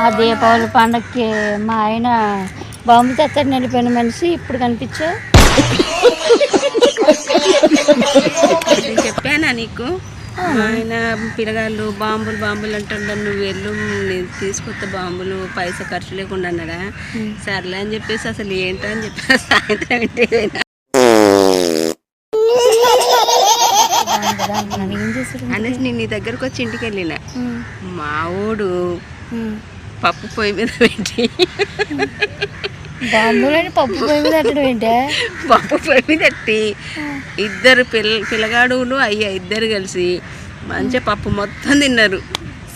ఆ దీపావళి పండగకి మా ఆయన బాంబు తెత్తడి నిలిపోయిన మనిషి ఇప్పుడు కనిపించా. నేను చెప్పానా నీకు? ఆయన పిల్లగాళ్ళు బాంబులు అంటున్నారు, నువ్వు వెళ్ళు నేను తీసుకొస్తా బాంబులు, పైసా ఖర్చు లేకుండా అన్నాడా. సర్లే అని చెప్పేసి అసలు ఏంటో అని చెప్పేసి సాయంత్రం ఇంటికి పోయినా. అనేసి నేను నీ దగ్గరకు వచ్చి ఇంటికి వెళ్ళిన. మా ఊడు పప్పు పొయ్యి మీద పెట్టి పప్పు పొయ్యి మీద పెట్టడం ఏంటే? పప్పు పొయ్యి మీద పెట్టి ఇద్దరు పిల్లగాడును అయ్యా ఇద్దరు కలిసి మంచిగా పప్పు మొత్తం తిన్నారు.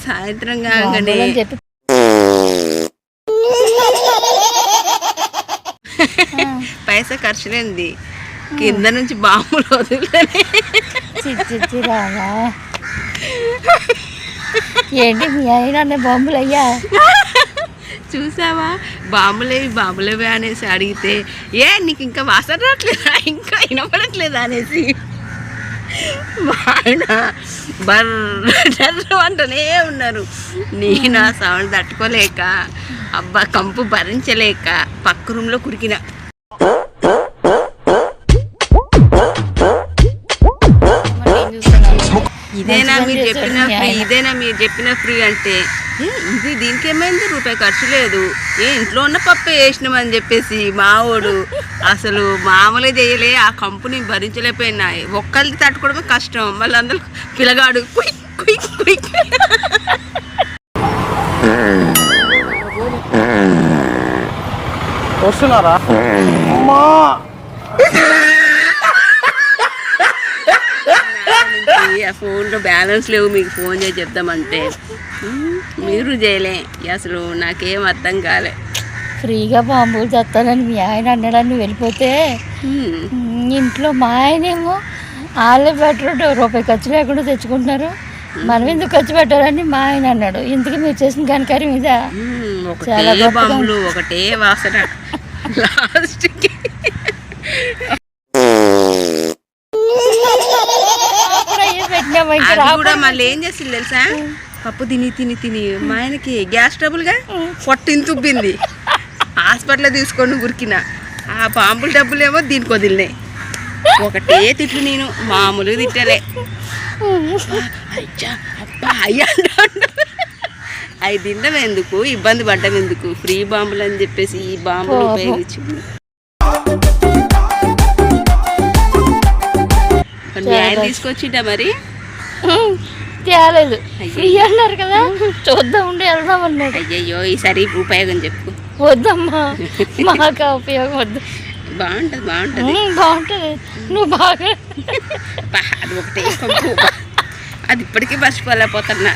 సాయంత్రం కాగానే పైసా ఖర్చు లేనిది కింద నుంచి బాంబులు వదులుతానే. ఏంటి మీ ఆయన బాంబులు అయ్యా చూసావా? బాంబులేవి అనేసి అడిగితే ఏ నీకు ఇంకా వాసన రావట్లేదా, ఇంకా వినపడట్లేదా అనేసి మా ఆయన బర్ర అంటూనే ఉన్నారు. నేను ఆ సౌండ్ తట్టుకోలేక అబ్బా కంపు భరించలేక పక్క రూమ్లో కురికిన. ఇదేనా మీరు చెప్పిన ఫ్రీ అంటే ఇది దీనికి ఏమైంది, రూపాయి ఖర్చు లేదు, ఇంట్లో ఉన్న పప్పే వేసినామని చెప్పేసి మావోడు అసలు మామూలే చేయలే. ఆ కంపుని భరించలేకపోయినా ఒక్కరిది తట్టుకోవడమే కష్టం, మళ్ళీ అందరూ పిల్లగాడు క్విక్ క్విక్ క్విక్. వస్తున్నారా? ఆ ఫోన్లో బ్యాలెన్స్ లేవు, మీకు ఫోన్ చేసి చెప్తామంటే మీరు చేయలే. అసలు నాకేం అర్థం కాలే. ఫ్రీగా బాంబులు తెస్తానని మీ ఆయన అన్నాడని వెళ్ళిపోతే ఇంట్లో మా ఆయనేమో వాళ్ళే బెటర్, రూపాయి ఖర్చు లేకుండా తెచ్చుకుంటున్నారు, మనం ఎందుకు ఖర్చు పెట్టాలని మా ఆయన అన్నాడు. ఇంతకీ మీరు చేసిన కనకార్యం ఇదా? ఒకటే బాంబులు ఒకటే వాసన. లాస్ట్కి అది కూడా మళ్ళీ ఏం చేసింది తెలుసా? పప్పు తిని మా ఆయనకి గ్యాస్ ట్రబుల్గా పొట్టిని తుబ్బింది. హాస్పిటల్లో తీసుకొని ఉరికిన. ఆ బాంబుల డబ్బులేమో దీనికి వదిలినాయి. ఒకటే తిట్లు, నేను మామూలుగా తిట్టలే. అయ్యా అవి తినడం ఎందుకు, ఇబ్బంది పడ్డం ఎందుకు, ఫ్రీ బాంబులు అని చెప్పేసి ఈ బాంబులు ఉపయోగించింది. మీ ఆయన తీసుకొచ్చింటా మరి? తేలేదు, ఫ్రీ అన్నారు కదా, చూద్దాం ఉండి వెళ్దాం అన్నాడు. అయ్యయ్యో ఈసారి ఉపయోగం చెప్పు. వద్దమ్మా, మాకు ఉపయోగం వద్దు. బాగుంటుంది నువ్వు బాగా అది ఒకటే అది ఇప్పటికీ మర్చిపోలేకపోతున్నా.